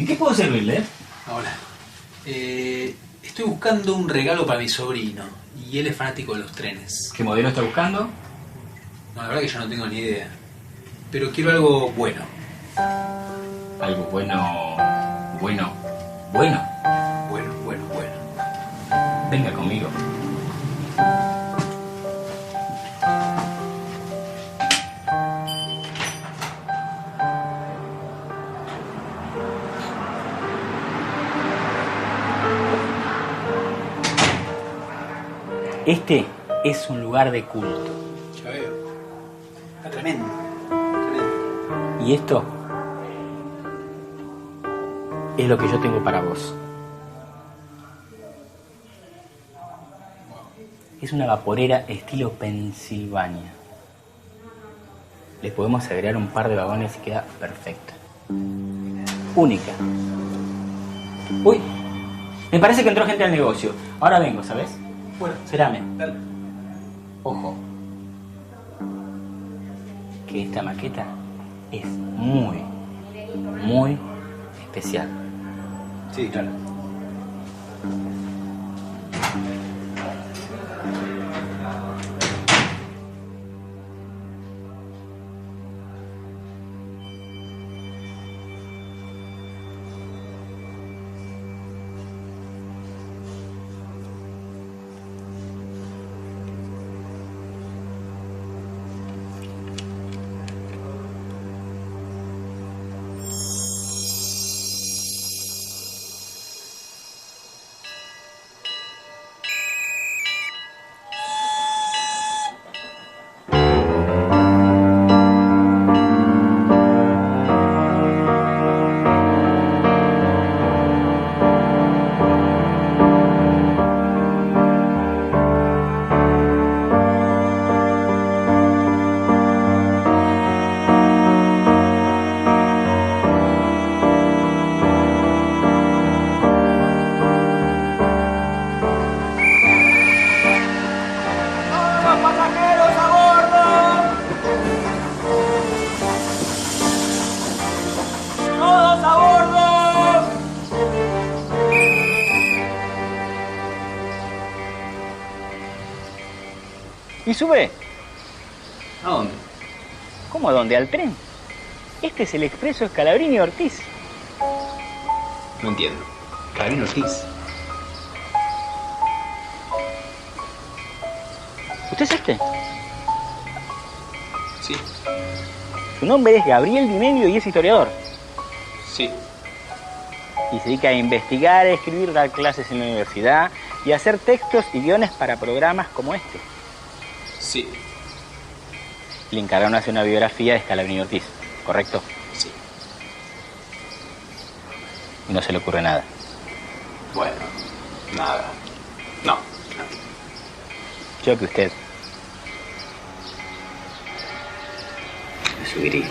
¿En qué puedo servirle? Hola. Estoy buscando un regalo para mi sobrino y él es fanático de los trenes. ¿Qué modelo está buscando? No, la verdad que yo no tengo ni idea. Pero quiero algo bueno. Algo bueno. Bueno. Bueno. Venga conmigo. Este es un lugar de culto. Ya veo. Está tremendo. Y esto es lo que yo tengo para vos. Es una vaporera estilo Pensilvania. Le podemos agregar un par de vagones y queda perfecta. Única. Uy, me parece que entró gente al negocio. Ahora vengo, ¿sabes? Bueno, Espérame. dale. Ojo. Que esta maqueta es muy especial. Sí, claro. ¿Y sube? ¿A dónde? ¿Cómo a dónde? ¿Al tren? Este es el expreso Scalabrini Ortiz. No entiendo. Scalabrini Ortiz. ¿Usted es este? Sí. Su nombre es Gabriel Di Medio y es historiador. Sí. Y se dedica a investigar, a escribir, dar clases en la universidad y a hacer textos y guiones para programas como este. Sí. Le encargaron hacer una biografía de Scalabrini Ortiz, ¿correcto? Sí. Y no se le ocurre nada. Bueno, nada. No. Yo que usted. Me subiría.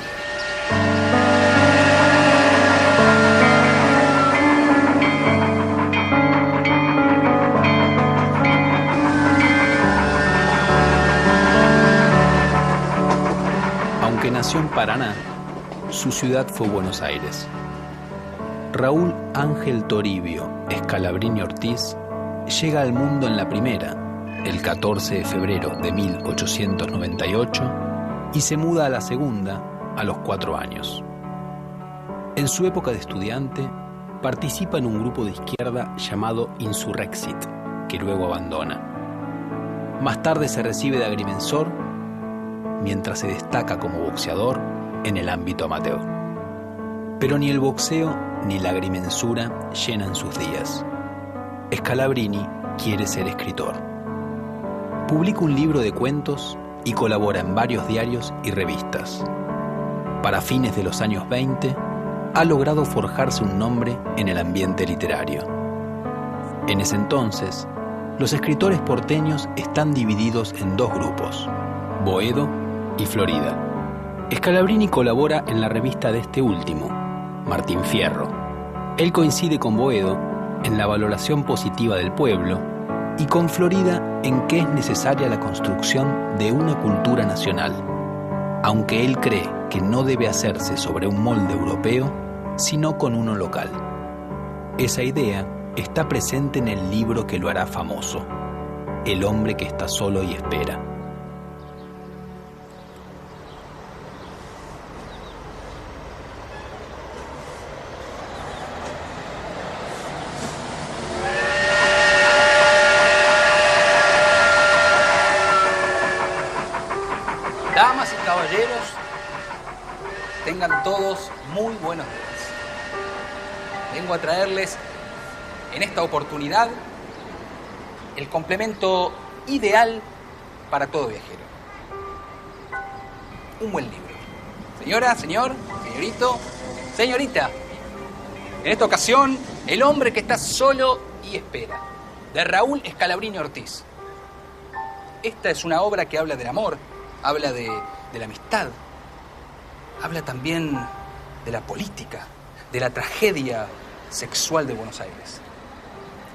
Aunque nació en Paraná, su ciudad fue Buenos Aires. Raúl Ángel Toribio Scalabrini Ortiz llega al mundo en la primera, el 14 de febrero de 1898, y se muda a la segunda a los 4 años. En su época de estudiante, participa en un grupo de izquierda llamado Insurrexit, que luego abandona. Más tarde se recibe de agrimensor, mientras se destaca como boxeador en el ámbito amateur. Pero ni el boxeo ni la agrimensura llenan sus días. Scalabrini quiere ser escritor. Publica un libro de cuentos y colabora en varios diarios y revistas. Para fines de los años 20, ha logrado forjarse un nombre en el ambiente literario. En ese entonces, los escritores porteños están divididos en dos grupos, Boedo y Florida. Scalabrini colabora en la revista de este último, Martín Fierro. Él coincide con Boedo en la valoración positiva del pueblo y con Florida en que es necesaria la construcción de una cultura nacional. Aunque él cree que no debe hacerse sobre un molde europeo, sino con uno local. Esa idea está presente en el libro que lo hará famoso, El hombre que está solo y espera. Damas y caballeros, tengan todos muy buenos días. Vengo a traerles en esta oportunidad el complemento ideal para todo viajero. Un buen libro. Señora, señor, señorito, señorita. En esta ocasión, El hombre que está solo y espera, de Raúl Scalabrini Ortiz. Esta es una obra que habla del amor, habla de la amistad, habla también de la política, de la tragedia sexual de Buenos Aires.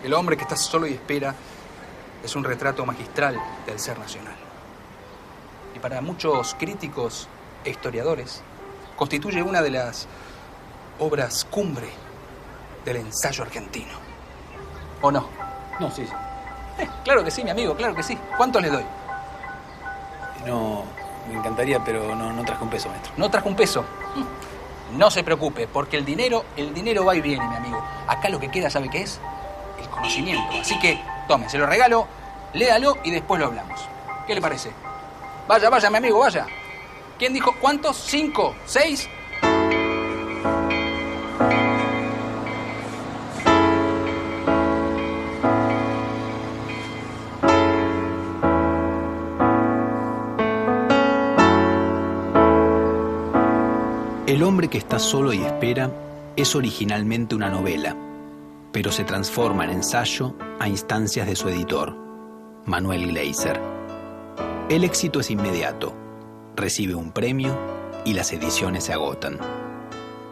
El hombre que está solo y espera es un retrato magistral del ser nacional. Y para muchos críticos e historiadores, constituye una de las obras cumbre del ensayo argentino. ¿O no? No, sí, sí. Claro que sí, mi amigo, claro que sí. ¿Cuántos le doy? No, me encantaría, pero no traje un peso, maestro. ¿No trajo un peso? No se preocupe, porque el dinero va y viene, mi amigo. Acá lo que queda, ¿sabe qué es? El conocimiento. Así que, tome, se lo regalo, léalo y después lo hablamos. ¿Qué le parece? Vaya, mi amigo, vaya. ¿Quién dijo cuántos? ¿5? ¿6? El hombre que está solo y espera es originalmente una novela, pero se transforma en ensayo a instancias de su editor, Manuel Gleiser. El éxito es inmediato, recibe un premio y las ediciones se agotan.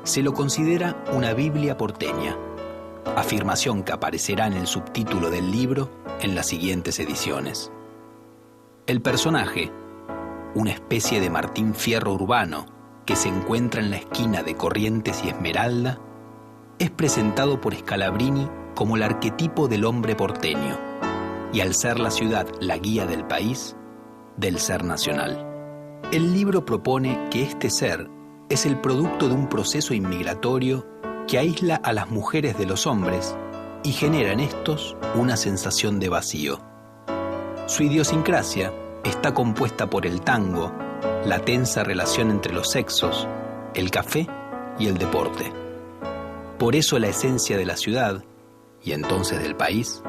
Se lo considera una Biblia porteña, afirmación que aparecerá en el subtítulo del libro en las siguientes ediciones. El personaje, una especie de Martín Fierro urbano que se encuentra en la esquina de Corrientes y Esmeralda, es presentado por Scalabrini como el arquetipo del hombre porteño, y al ser la ciudad la guía del país, del ser nacional. El libro propone que este ser es el producto de un proceso inmigratorio que aísla a las mujeres de los hombres y genera en estos una sensación de vacío. Su idiosincrasia está compuesta por el tango, la tensa relación entre los sexos, el café y el deporte. Por eso la esencia de la ciudad, y entonces del país,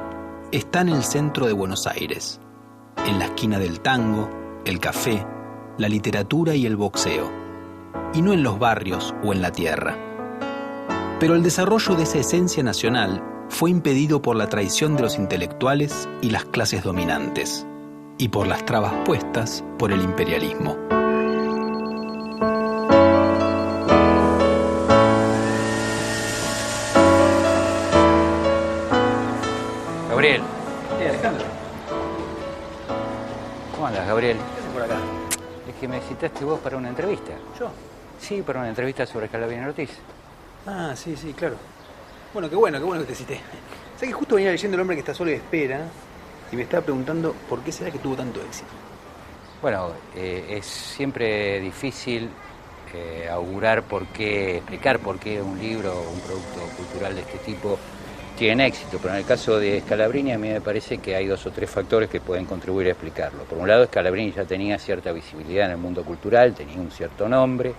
está en el centro de Buenos Aires, en la esquina del tango, el café, la literatura y el boxeo, y no en los barrios o en la tierra. Pero el desarrollo de esa esencia nacional fue impedido por la traición de los intelectuales y las clases dominantes, y por las trabas puestas por el imperialismo. Gabriel. Alejandro. ¿Cómo andas, Gabriel? ¿Qué haces por acá? Es que me citaste vos para una entrevista. ¿Yo? Sí, para una entrevista sobre Scalabrini Ortiz. Ah, sí, claro. Bueno que te cité. Sé que justo venía leyendo El hombre que está solo y espera y me estaba preguntando por qué será que tuvo tanto éxito. Bueno, es siempre difícil explicar por qué un libro o un producto cultural de este tipo tiene éxito, pero en el caso de Scalabrini a mí me parece que hay 2 o 3 factores que pueden contribuir a explicarlo. Por un lado, Scalabrini ya tenía cierta visibilidad en el mundo cultural, tenía un cierto nombre,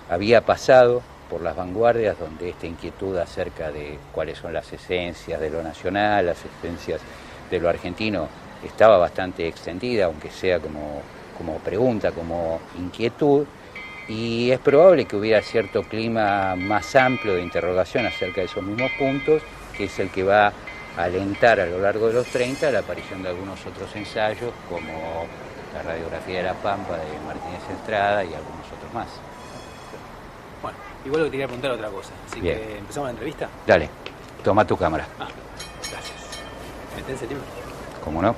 había pasado por las vanguardias donde esta inquietud acerca de cuáles son las esencias de lo nacional, las esencias de lo argentino, estaba bastante extendida, aunque sea como pregunta, como inquietud, y es probable que hubiera cierto clima más amplio de interrogación acerca de esos mismos puntos, que es el que va a alentar a lo largo de los 30 la aparición de algunos otros ensayos, como La radiografía de la Pampa de Martínez Estrada y algunos otros más. Bueno, igual lo que quería preguntar otra cosa, así Bien. que empezamos la entrevista. Dale, toma tu cámara. Gracias. Metense el libro. ¿Cómo no?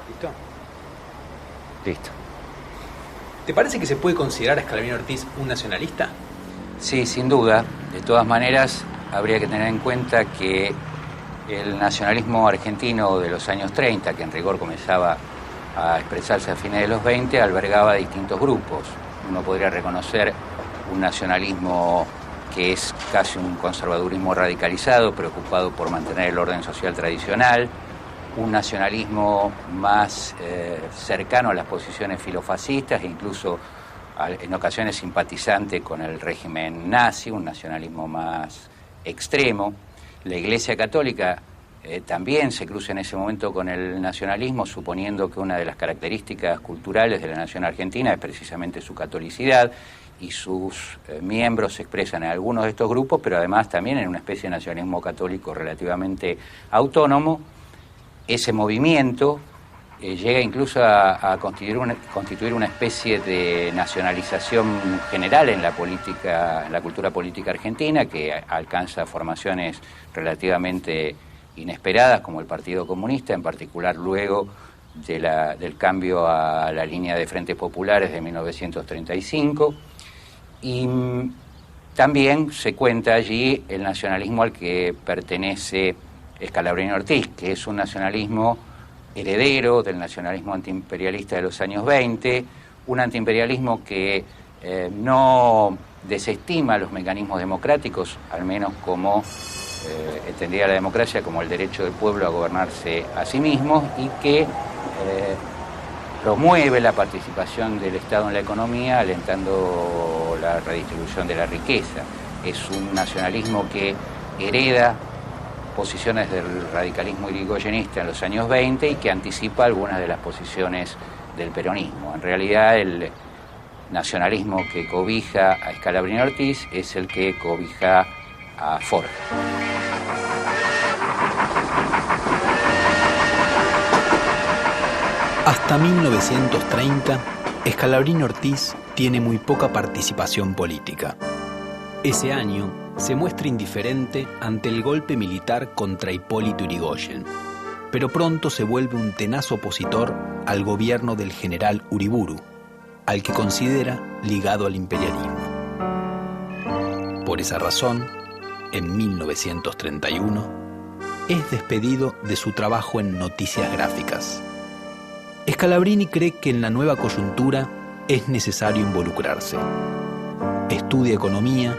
¿Listo? Listo. ¿Te parece que se puede considerar a Scalabrini Ortiz un nacionalista? Sí, sin duda. De todas maneras, habría que tener en cuenta que el nacionalismo argentino de los años 30, que en rigor comenzaba a expresarse a fines de los 20, albergaba distintos grupos. Uno podría reconocer un nacionalismo que es casi un conservadurismo radicalizado, preocupado por mantener el orden social tradicional, un nacionalismo más cercano a las posiciones filofascistas e incluso en ocasiones simpatizante con el régimen nazi, un nacionalismo más extremo. La Iglesia Católica también se cruza en ese momento con el nacionalismo, suponiendo que una de las características culturales de la nación argentina es precisamente su catolicidad, y sus miembros se expresan en algunos de estos grupos, pero además también en una especie de nacionalismo católico relativamente autónomo. Ese movimiento llega incluso a constituir una especie de nacionalización general en la política, en la cultura política argentina, que alcanza formaciones relativamente inesperadas, como el Partido Comunista, en particular luego del cambio a la línea de Frentes Populares de 1935. Y también se cuenta allí el nacionalismo al que pertenece Scalabrini Ortiz, que es un nacionalismo heredero del nacionalismo antiimperialista de los años 20, un antiimperialismo que no desestima los mecanismos democráticos, al menos como entendía la democracia como el derecho del pueblo a gobernarse a sí mismo, y que promueve la participación del Estado en la economía, alentando la redistribución de la riqueza. Es un nacionalismo que hereda posiciones del radicalismo irigoyenista en los años 20 y que anticipa algunas de las posiciones del peronismo. En realidad, el nacionalismo que cobija a Scalabrini Ortiz es el que cobija a Forja. Hasta 1930, Scalabrini Ortiz tiene muy poca participación política. Ese año se muestra indiferente ante el golpe militar contra Hipólito Yrigoyen, pero pronto se vuelve un tenaz opositor al gobierno del general Uriburu, al que considera ligado al imperialismo. Por esa razón, en 1931, es despedido de su trabajo en Noticias Gráficas. Scalabrini cree que en la nueva coyuntura es necesario involucrarse. Estudia economía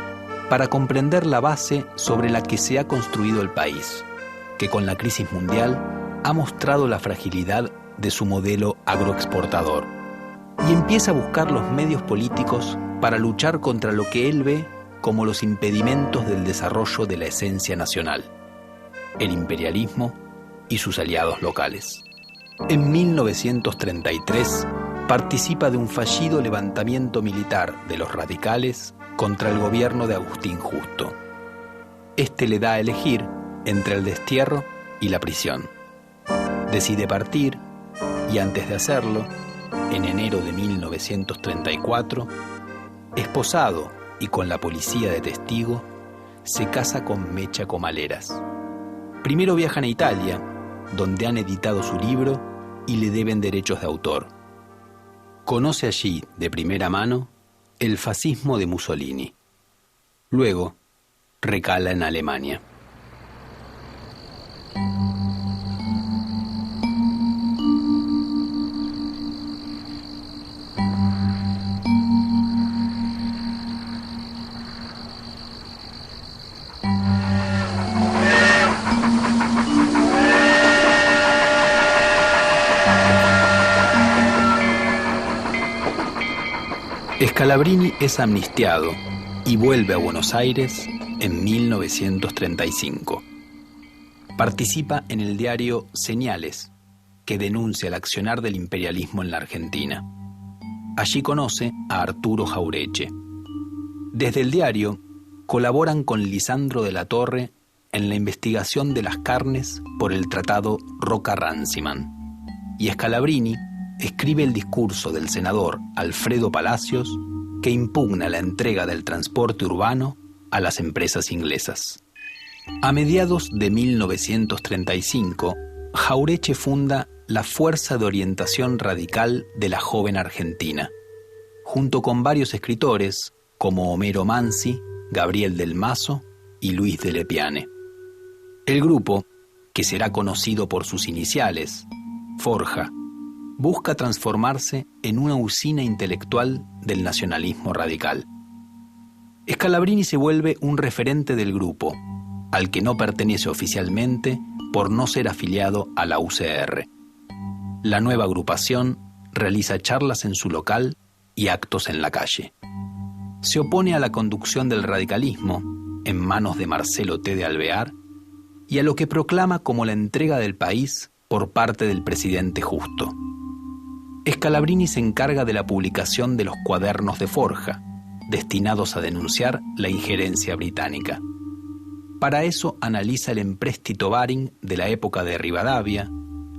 para comprender la base sobre la que se ha construido el país, que con la crisis mundial ha mostrado la fragilidad de su modelo agroexportador, y empieza a buscar los medios políticos para luchar contra lo que él ve como los impedimentos del desarrollo de la esencia nacional, el imperialismo y sus aliados locales. En 1933 participa de un fallido levantamiento militar de los radicales contra el gobierno de Agustín Justo. Este le da a elegir entre el destierro y la prisión. Decide partir y antes de hacerlo, en enero de 1934, esposado y con la policía de testigo, se casa con Mecha Comaleras. Primero viajan a Italia, donde han editado su libro y le deben derechos de autor. Conoce allí, de primera mano, el fascismo de Mussolini. Luego, recala en Alemania. Scalabrini es amnistiado y vuelve a Buenos Aires en 1935. Participa en el diario Señales, que denuncia el accionar del imperialismo en la Argentina. Allí conoce a Arturo Jaureche. Desde el diario colaboran con Lisandro de la Torre en la investigación de las carnes por el tratado Roca-Ranciman. Y Scalabrini escribe el discurso del senador Alfredo Palacios que impugna la entrega del transporte urbano a las empresas inglesas. A mediados de 1935, Jaureche funda la Fuerza de Orientación Radical de la Joven Argentina, junto con varios escritores como Homero Mansi, Gabriel del Mazo y Luis de Lepiane. El grupo, que será conocido por sus iniciales, Forja, busca transformarse en una usina intelectual del nacionalismo radical. Scalabrini se vuelve un referente del grupo, al que no pertenece oficialmente por no ser afiliado a la UCR. La nueva agrupación realiza charlas en su local y actos en la calle. Se opone a la conducción del radicalismo, en manos de Marcelo T. de Alvear, y a lo que proclama como la entrega del país por parte del presidente Justo. Scalabrini se encarga de la publicación de los cuadernos de Forja, destinados a denunciar la injerencia británica. Para eso analiza el empréstito Baring de la época de Rivadavia,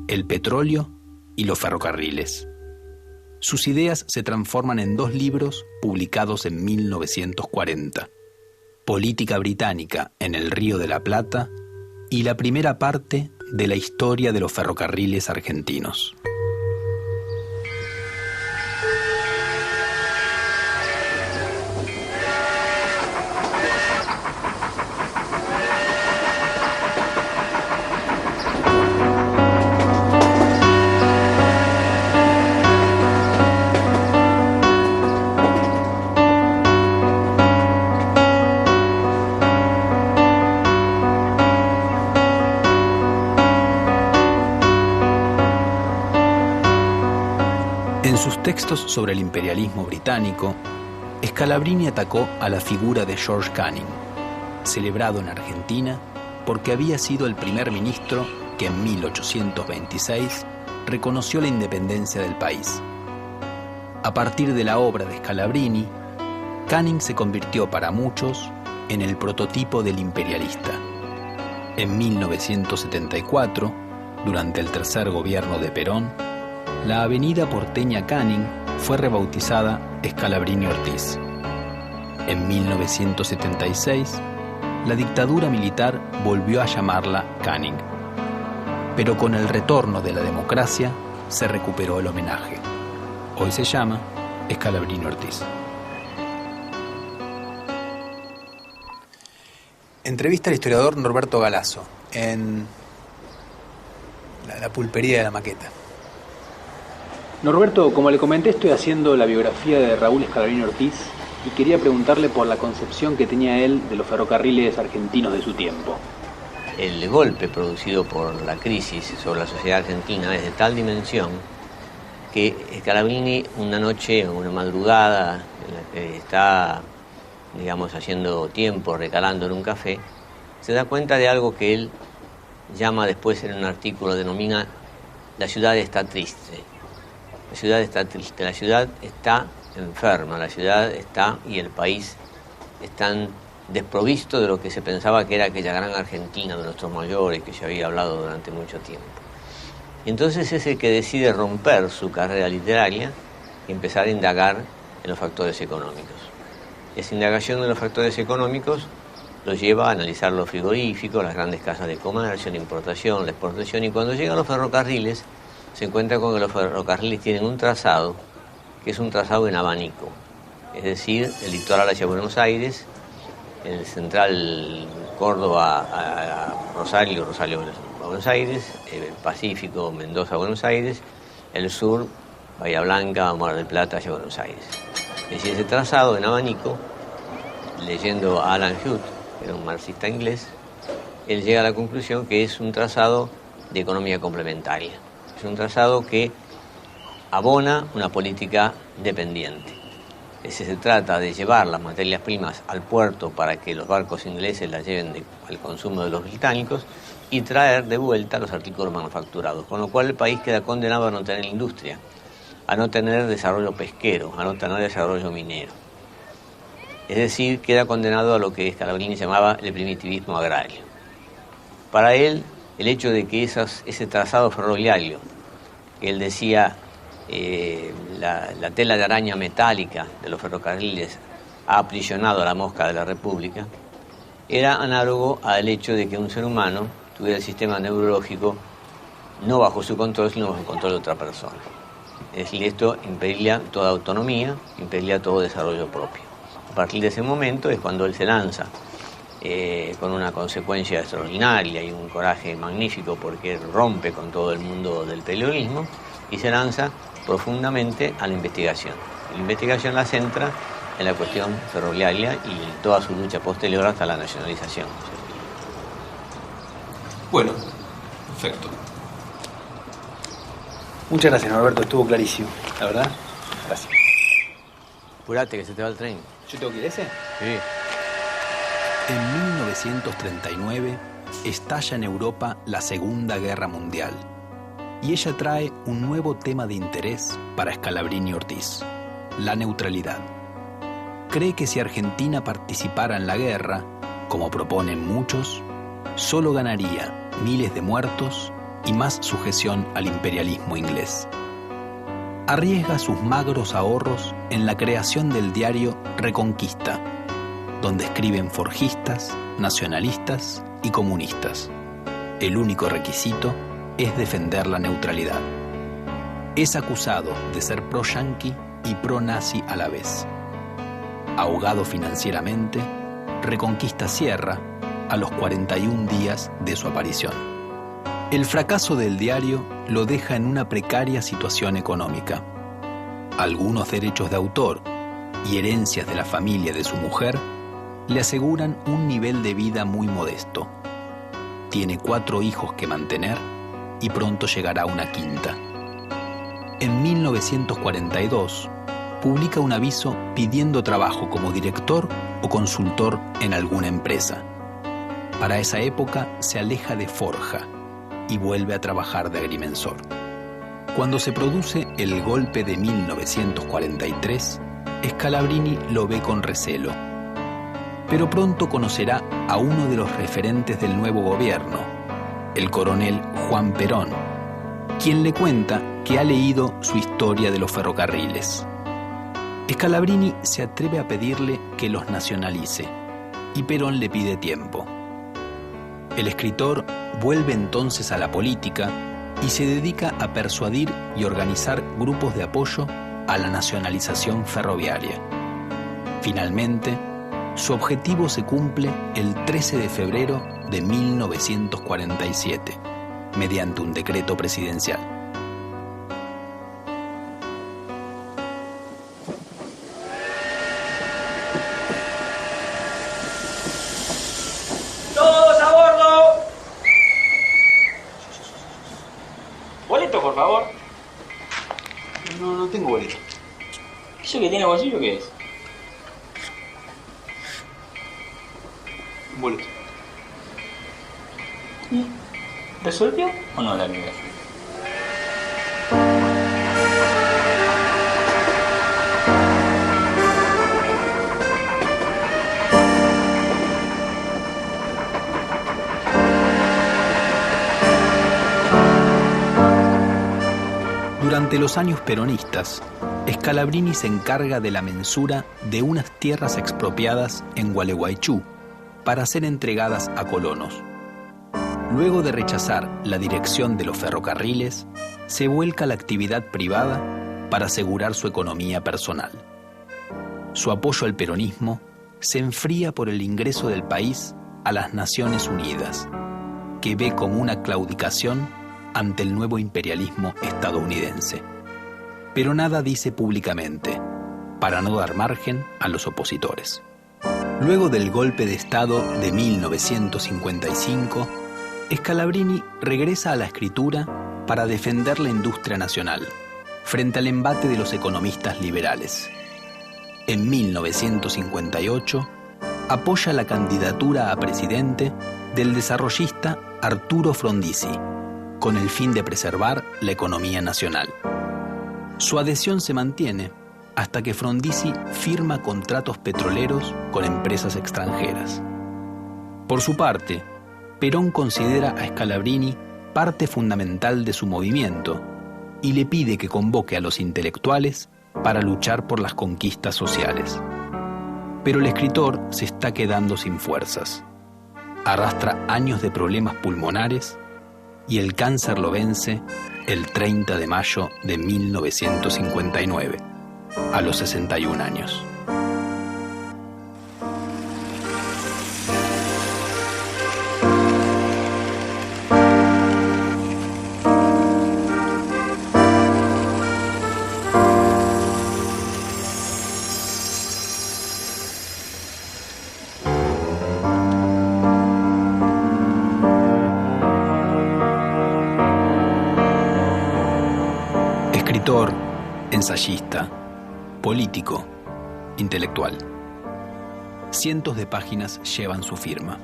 el petróleo y los ferrocarriles. Sus ideas se transforman en 2 libros publicados en 1940, Política británica en el Río de la Plata y la primera parte de la historia de los ferrocarriles argentinos. En sus textos sobre el imperialismo británico, Scalabrini atacó a la figura de George Canning, celebrado en Argentina porque había sido el primer ministro que en 1826 reconoció la independencia del país. A partir de la obra de Scalabrini, Canning se convirtió para muchos en el prototipo del imperialista. En 1974, durante el tercer gobierno de Perón, la avenida porteña Canning fue rebautizada Scalabrini Ortiz. En 1976, la dictadura militar volvió a llamarla Canning. Pero con el retorno de la democracia se recuperó el homenaje. Hoy se llama Scalabrini Ortiz. Entrevista al historiador Norberto Galazo en la pulpería de la Maqueta. Norberto, como le comenté, estoy haciendo la biografía de Raúl Scalabrini Ortiz y quería preguntarle por la concepción que tenía él de los ferrocarriles argentinos de su tiempo. El golpe producido por la crisis sobre la sociedad argentina es de tal dimensión que Scalabrini, una noche, una madrugada en la que está, digamos, haciendo tiempo, recalando en un café, se da cuenta de algo que él llama después en un artículo, denomina "la ciudad está triste". La ciudad está triste, la ciudad está enferma, la ciudad está y el país están desprovistos de lo que se pensaba que era aquella gran Argentina de nuestros mayores que se había hablado durante mucho tiempo. Y entonces es el que decide romper su carrera literaria y empezar a indagar en los factores económicos. Esa indagación de los factores económicos lo lleva a analizar los frigoríficos, las grandes casas de comercio, la importación, la exportación, y cuando llega a los ferrocarriles se encuentra con que los ferrocarriles tienen un trazado que es un trazado en abanico, es decir, el litoral hacia Buenos Aires, el central Córdoba a Rosario, Rosario a Buenos Aires, el Pacífico, Mendoza a Buenos Aires, el sur, Bahía Blanca, Mar del Plata hacia Buenos Aires. Es decir, ese trazado en abanico, leyendo a Alan Huth, que era un marxista inglés, él llega a la conclusión que es un trazado de economía complementaria. Es un trazado que abona una política dependiente. Se trata de llevar las materias primas al puerto para que los barcos ingleses las lleven al consumo de los británicos y traer de vuelta los artículos manufacturados, con lo cual el país queda condenado a no tener industria, a no tener desarrollo pesquero, a no tener desarrollo minero. Es decir, queda condenado a lo que Scalabrini llamaba el primitivismo agrario. Para él, el hecho de que ese trazado ferroviario, que él decía, la tela de araña metálica de los ferrocarriles ha aprisionado a la mosca de la República, era análogo al hecho de que un ser humano tuviera el sistema neurológico no bajo su control, sino bajo el control de otra persona. Es decir, esto impediría toda autonomía, impediría todo desarrollo propio. A partir de ese momento es cuando él se lanza con una consecuencia extraordinaria y un coraje magnífico, porque rompe con todo el mundo del periodismo y se lanza profundamente a la investigación. La investigación la centra en la cuestión ferroviaria y toda su lucha posterior hasta la nacionalización. Bueno, perfecto. Muchas gracias, Norberto, estuvo clarísimo, la verdad. Gracias. Apurate que se te va el tren. ¿Yo tengo que ir ese? Sí. En 1939 estalla en Europa la Segunda Guerra Mundial y ella trae un nuevo tema de interés para Scalabrini Ortiz: la neutralidad. Cree que si Argentina participara en la guerra, como proponen muchos, solo ganaría miles de muertos y más sujeción al imperialismo inglés. Arriesga sus magros ahorros en la creación del diario Reconquista, donde escriben forjistas, nacionalistas y comunistas. El único requisito es defender la neutralidad. Es acusado de ser pro-yanqui y pro-nazi a la vez. Ahogado financieramente, Reconquista cierra a los 41 días de su aparición. El fracaso del diario lo deja en una precaria situación económica. Algunos derechos de autor y herencias de la familia de su mujer le aseguran un nivel de vida muy modesto. Tiene 4 hijos que mantener y pronto llegará una quinta. En 1942, publica un aviso pidiendo trabajo como director o consultor en alguna empresa. Para esa época se aleja de Forja y vuelve a trabajar de agrimensor. Cuando se produce el golpe de 1943, Scalabrini lo ve con recelo. Pero pronto conocerá a uno de los referentes del nuevo gobierno, el coronel Juan Perón, quien le cuenta que ha leído su historia de los ferrocarriles. Scalabrini se atreve a pedirle que los nacionalice y Perón le pide tiempo. El escritor vuelve entonces a la política y se dedica a persuadir y organizar grupos de apoyo a la nacionalización ferroviaria. Finalmente, su objetivo se cumple el 13 de febrero de 1947, mediante un decreto presidencial. ¡Todos a bordo! Boleto, por favor. No tengo boleto. ¿Eso que tiene bolsillo qué es? Un boleto. ¿Resolvió o no la migración? Durante los años peronistas, Scalabrini se encarga de la mensura de unas tierras expropiadas en Gualeguaychú para ser entregadas a colonos. Luego de rechazar la dirección de los ferrocarriles, se vuelca a la actividad privada para asegurar su economía personal. Su apoyo al peronismo se enfría por el ingreso del país a las Naciones Unidas, que ve como una claudicación ante el nuevo imperialismo estadounidense. Pero nada dice públicamente, para no dar margen a los opositores. Luego del golpe de Estado de 1955, Scalabrini regresa a la escritura para defender la industria nacional, frente al embate de los economistas liberales. En 1958, apoya la candidatura a presidente del desarrollista Arturo Frondizi, con el fin de preservar la economía nacional. Su adhesión se mantiene hasta que Frondizi firma contratos petroleros con empresas extranjeras. Por su parte, Perón considera a Scalabrini parte fundamental de su movimiento y le pide que convoque a los intelectuales para luchar por las conquistas sociales. Pero el escritor se está quedando sin fuerzas. Arrastra años de problemas pulmonares y el cáncer lo vence el 30 de mayo de 1959, a los 61 años. Escritor, ensayista, político, intelectual. Cientos de páginas llevan su firma.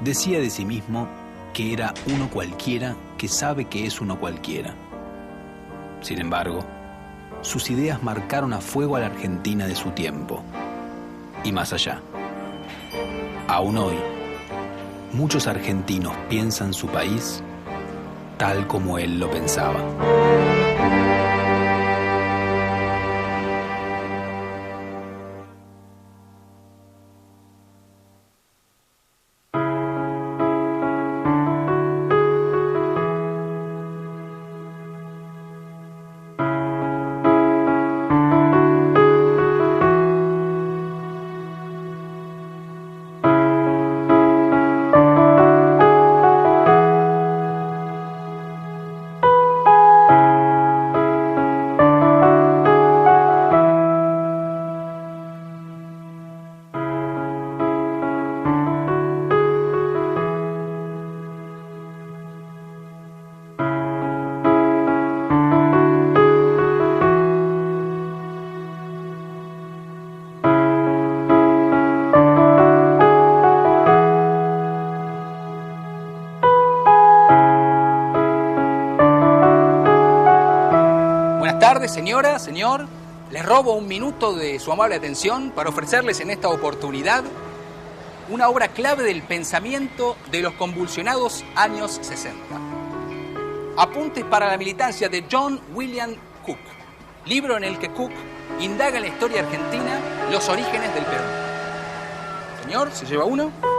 Decía de sí mismo que era uno cualquiera que sabe que es uno cualquiera. Sin embargo, sus ideas marcaron a fuego a la Argentina de su tiempo. Y más allá. Aún hoy, muchos argentinos piensan su país tal como él lo pensaba. Señora, señor, les robo un minuto de su amable atención para ofrecerles en esta oportunidad una obra clave del pensamiento de los convulsionados años 60. Apuntes para la militancia de John William Cook, libro en el que Cook indaga en la historia argentina los orígenes del Perú. Señor, ¿se lleva uno?